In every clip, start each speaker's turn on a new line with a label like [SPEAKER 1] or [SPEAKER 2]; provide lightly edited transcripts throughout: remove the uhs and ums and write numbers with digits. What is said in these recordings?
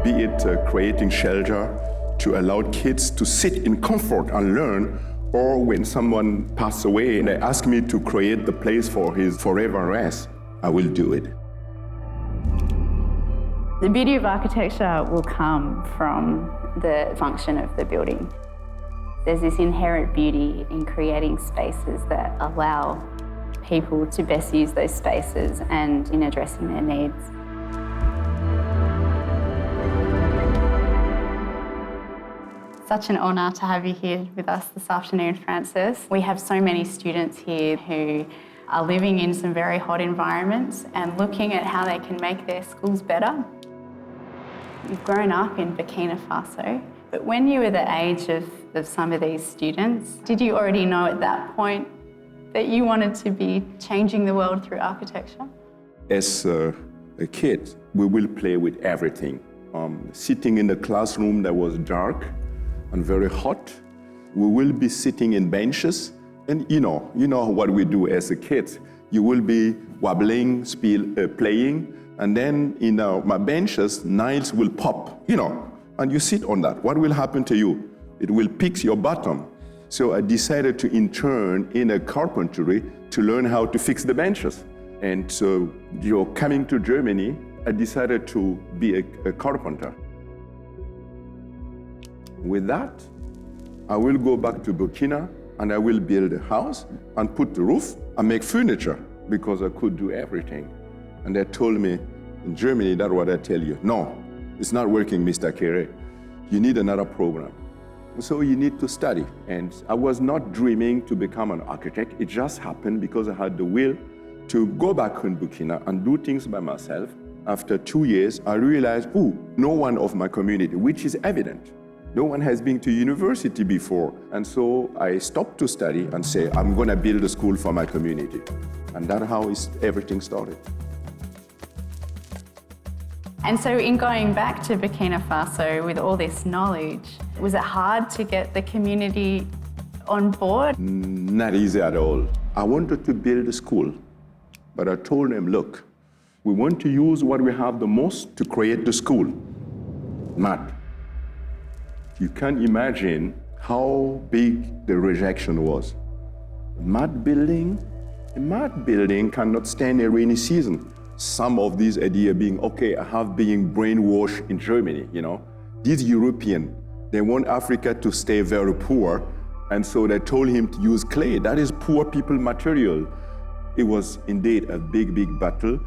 [SPEAKER 1] be it creating shelter to allow kids to sit in comfort and learn, or when someone passes away and they ask me to create the place for his forever rest, I will do it.
[SPEAKER 2] The beauty of architecture will come from the function of the building. There's this inherent beauty in creating spaces that allow people to best use those spaces and in addressing their needs. Such an honour to have you here with us this afternoon, Francis. We have so many students here who are living in some very hot environments and looking at how they can make their schools better. You've grown up in Burkina Faso, but when you were the age of some of these students, did you already know at that point that you wanted to be changing the world through architecture?
[SPEAKER 1] As a kid, we will play with everything. Sitting in the classroom that was dark and very hot, we will be sitting in benches, and you know what we do as a kid. You will be wobbling, playing, and then my benches, nails will pop, and you sit on that. What will happen to you? It will fix your bottom. So I decided to intern in a carpentry to learn how to fix the benches. And so coming to Germany, I decided to be a carpenter. With that, I will go back to Burkina and I will build a house and put the roof and make furniture because I could do everything. And they told me, in Germany, that's what I tell you. No, it's not working, Mr. Kéré. You need another program. So you need to study. And I was not dreaming to become an architect. It just happened because I had the will to go back in Burkina and do things by myself. After 2 years, I realized, no one of my community, which is evident. No one has been to university before. And so I stopped to study and say, I'm gonna build a school for my community. And that's how everything started.
[SPEAKER 2] And so in going back to Burkina Faso with all this knowledge, was it hard to get the community on board?
[SPEAKER 1] Not easy at all. I wanted to build a school, but I told them, look, we want to use what we have the most to create the school, math. You can't imagine how big the rejection was. A math building cannot stand a rainy season. Some of these ideas being, okay, I have been brainwashed in Germany, These European, they want Africa to stay very poor, and so they told him to use clay. That is poor people material. It was indeed a big, big battle,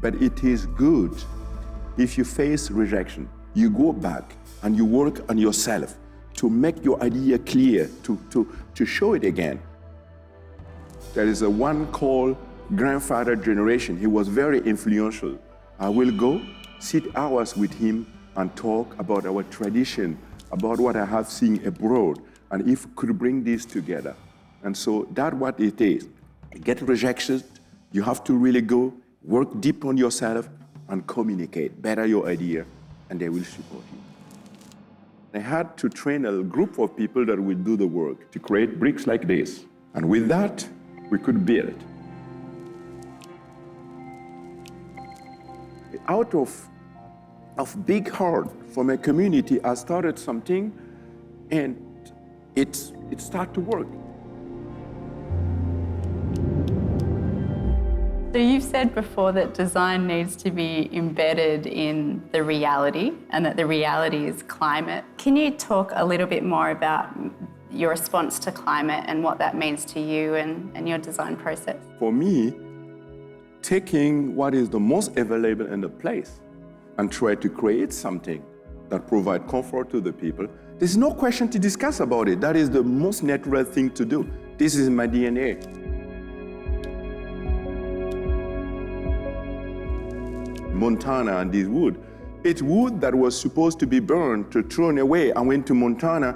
[SPEAKER 1] but it is good. If you face rejection, you go back and you work on yourself to make your idea clear, to show it again. There is a one called grandfather generation. He was very influential. I will go sit hours with him and talk about our tradition, about what I have seen abroad, and if we could bring this together. And so that's what it is. Get rejection, you have to really go, work deep on yourself and communicate, better your idea, and they will support you. I had to train a group of people that will do the work to create bricks like this. And with that, we could build. Out of big heart for my community, I started something and it started to work.
[SPEAKER 2] So you've said before that design needs to be embedded in the reality and that the reality is climate. Can you talk a little bit more about your response to climate and what that means to you and your design process?
[SPEAKER 1] For me, taking what is the most available in the place and try to create something that provides comfort to the people, there's no question to discuss about it. That is the most natural thing to do. This is my DNA. Montana and this wood. It's wood that was supposed to be burned, to thrown away. I went to Montana,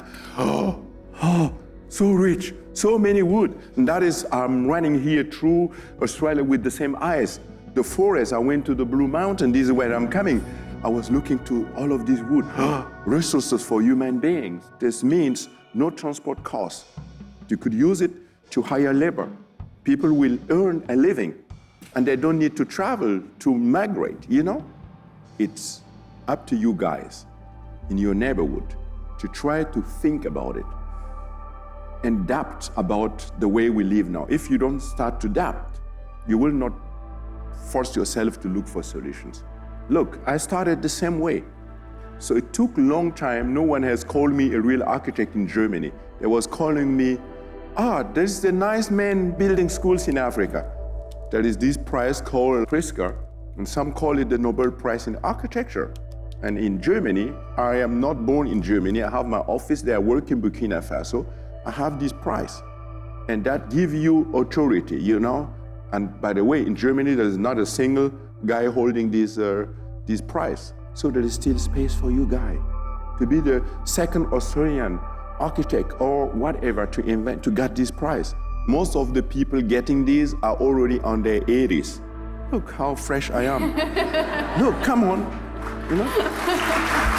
[SPEAKER 1] so rich, so many wood. And that is, I'm running here through Australia with the same eyes. The forest, I went to the Blue Mountain, this is where I'm coming. I was looking to all of this wood, resources for human beings. This means no transport costs. You could use it to hire labor. People will earn a living and they don't need to travel to migrate, up to you guys in your neighborhood to try to think about it and adapt about the way we live now. If you don't start to adapt, you will not force yourself to look for solutions. Look, I started the same way. So it took a long time. No one has called me a real architect in Germany. They was calling me, there's the nice man building schools in Africa. There is this prize called Pritzker, and some call it the Nobel Prize in Architecture. And in Germany, I am not born in Germany. I have my office there, I work in Burkina Faso. I have this prize. And that gives you authority, you know? And by the way, in Germany, there is not a single guy holding this prize. So there is still space for you guys to be the second Australian architect or whatever to get this prize. Most of the people getting these are already on their 80s. Look how fresh I am. Look, come on, you know?